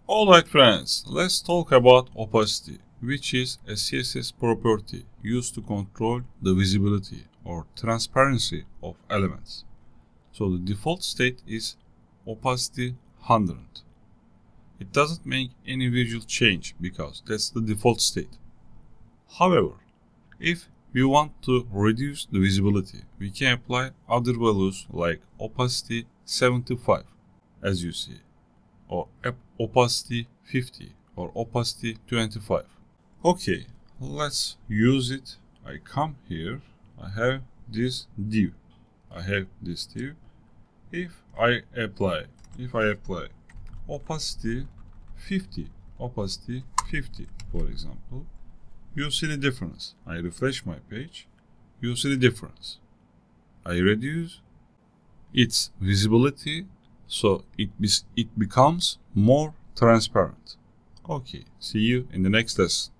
Alright friends, let's talk about opacity, which is a CSS property used to control the visibility or transparency of elements. So the default state is opacity 100. It doesn't make any visual change because that's the default state. However, if we want to reduce the visibility, we can apply other values like opacity 75 as you see, or opacity 50 or opacity 25. Okay, let's use it. I come here, I have this div. If I apply opacity 50, for example, you see the difference. I refresh my page, you see the difference. I reduce its visibility, so it becomes more transparent. Okay, see you in the next lesson.